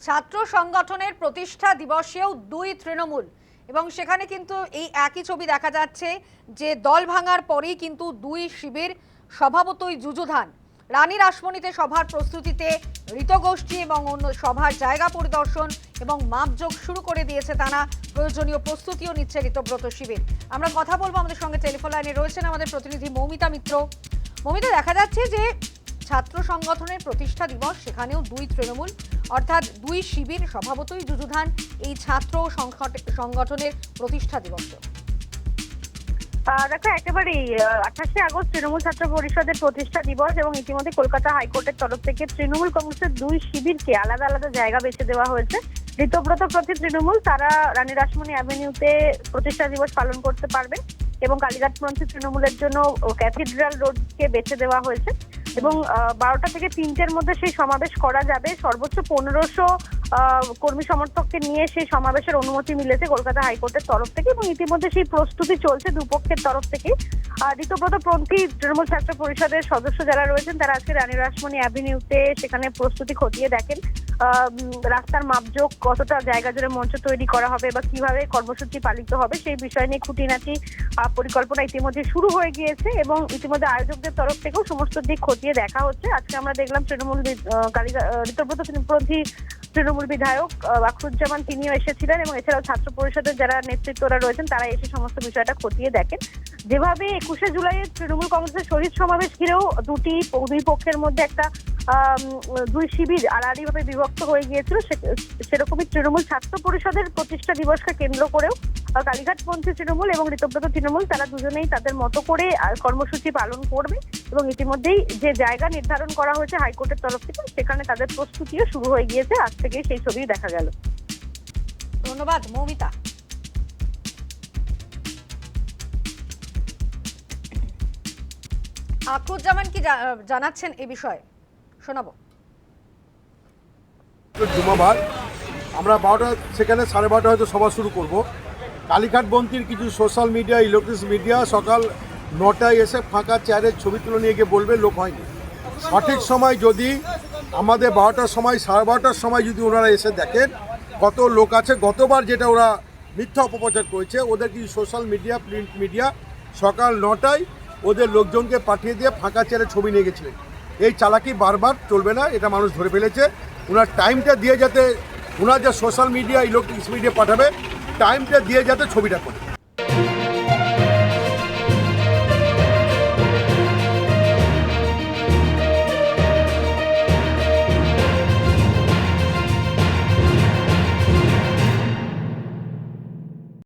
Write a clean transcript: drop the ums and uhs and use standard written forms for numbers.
ছাত্র সংগঠনের প্রতিষ্ঠা দিবসেও দুই তৃণমূল এবং সেখানে কিন্তু এই একই ছবি দেখা যাচ্ছে যে দল ভাঙার পরেই কিন্তু দুই শিবির স্বভাবতই যুযুধান। রানীর আসমনিতে সভার প্রস্তুতিতে ঋতগোষ্ঠী এবং অন্য সভার জায়গা পরিদর্শন এবং মাপযোগ শুরু করে দিয়েছে তারা। প্রয়োজনীয় প্রস্তুতিও নিচ্ছে ঋতব্রত শিবির। আমরা কথা বলবো, আমাদের সঙ্গে টেলিফোন লাইনে রয়েছেন আমাদের প্রতিনিধি মৌমিতা মিত্র। মৌমিতা, দেখা যাচ্ছে যে ছাত্র সংগঠনের প্রতিষ্ঠা দিবস, সেখানেও দুই তৃণমূল অর্থাৎ দুই শিবির স্বভাবতই যুযুধান এই ছাত্র সংগঠনের প্রতিষ্ঠা দিবস। দেখো, একেবারেই 28শে আগস্ট তৃণমূল ছাত্র পরিষদের প্রতিষ্ঠা দিবস এবং ইতিমধ্যে কলকাতা হাইকোর্টের তরফ থেকে তৃণমূল কংগ্রেসের দুই শিবিরকে আলাদা আলাদা জায়গা বেছে দেওয়া হয়েছে। ঋতব্রত প্রতি তৃণমূল তারা রানীর আসমনি অ্যাভিনিউতে প্রতিষ্ঠা দিবস পালন করতে পারবেন এবং কালীঘাটপন্থী তৃণমূলের জন্য ক্যাথিড্রাল রোডকে বেছে দেওয়া হয়েছে এবং 12টা থেকে 3টের মধ্যে সেই সমাবেশ করা যাবে। সর্বোচ্চ 1500 কর্মী সমর্থককে নিয়ে সেই সমাবেশের অনুমতি মিলেছে কলকাতা হাইকোর্টের তরফ থেকে এবং ইতিমধ্যে সেই প্রস্তুতি চলছে দুপক্ষের তরফ থেকে। ঋতব্রতপন্থী তৃণমূল ছাত্র পরিষদের সদস্য যারা রয়েছেন তারা আজকে রানীর আসমনি অ্যাভিনিউতে সেখানে প্রস্তুতি খতিয়ে দেখেন। রাস্তার মাপযোগ, কতটা জায়গা জুড়ে মঞ্চ তৈরি করা হবে বা কিভাবে কর্মসূচি পালিত হবে সেই বিষয় নিয়ে খুঁটিনাটি পরিকল্পনা ইতিমধ্যে শুরু হয়ে গিয়েছে এবং ইতিমধ্যে আয়োজকদের তরফ থেকেও সমস্ত দিক খতিয়ে দেখা হচ্ছে। আজকে আমরা দেখলাম তৃণমূল ঋতব্রতপন্থী তৃণমূল বিধায়ক আখরুজ্জামান তিনিও এসেছিলেন এবং এছাড়াও ছাত্র পরিষদের যারা নেতৃত্বরা রয়েছেন তারা এসে সমস্ত বিষয়টা খতিয়ে দেখেন। যেভাবে 21শে জুলাইয়ের তৃণমূল কংগ্রেসের শহীদ সমাবেশ ঘিরেও দুই পক্ষের মধ্যে একটা দুই শিবির আড়াআড়িভাবে বিভক্ত হয়ে গিয়েছিল, সেরকমই তৃণমূল ছাত্র পরিষদের প্রতিষ্ঠা দিবসকে কেন্দ্র করেও কালীঘাটপন্থী তৃণমূল এবং ঋতব্রত তৃণমূল তারা দুজনেই তাদের মতো করে কর্মসূচি পালন করবে এবং ইতিমধ্যেই যে জায়গা নির্ধারণ করা হয়েছে হাইকোর্টের তরফ থেকে সেখানে তাদের প্রস্তুতিও শুরু হয়ে গিয়েছে। আজ থেকেই সেই ছবি দেখা গেল। ধন্যবাদ মৌমিতা। আখরুজ্জামান কি জানাচ্ছেন এই বিষয়ে শোনাবো। জুমাবার আমরা 12টা সেখানে 12:30 হয়তো সভা শুরু করব। কালীঘাটপন্থীর কিছু সোশ্যাল মিডিয়া, ইলেকট্রনিক্স মিডিয়া সকাল 9টায় এসে ফাঁকা চেয়ারের ছবি তুলে নিয়ে গিয়ে বলবে লোক হয়নি। সঠিক সময় যদি আমাদের 12টার সময় 12:30টার সময় যদি ওনারা এসে দেখেন কত লোক আছে, গতবার যেটা ওরা মিথ্যা অপপ্রচার করেছে, ওদের কিছু সোশ্যাল মিডিয়া, প্রিন্ট মিডিয়া সকাল 9টায় ওদের লোকজনকে পাঠিয়ে দিয়ে ফাঁকা চেয়ারে ছবি নিয়ে গেছিলেন। এই চালাকি বারবার চলবে না, এটা মানুষ ধরে ফেলেছে। ওনার টাইমটা দিয়ে যাতে ওনার যে সোশ্যাল মিডিয়া, ইলেকট্রনিক্স মিডিয়া পাঠাবে, টাইমটা দিয়ে যাতে ছবিটা করে।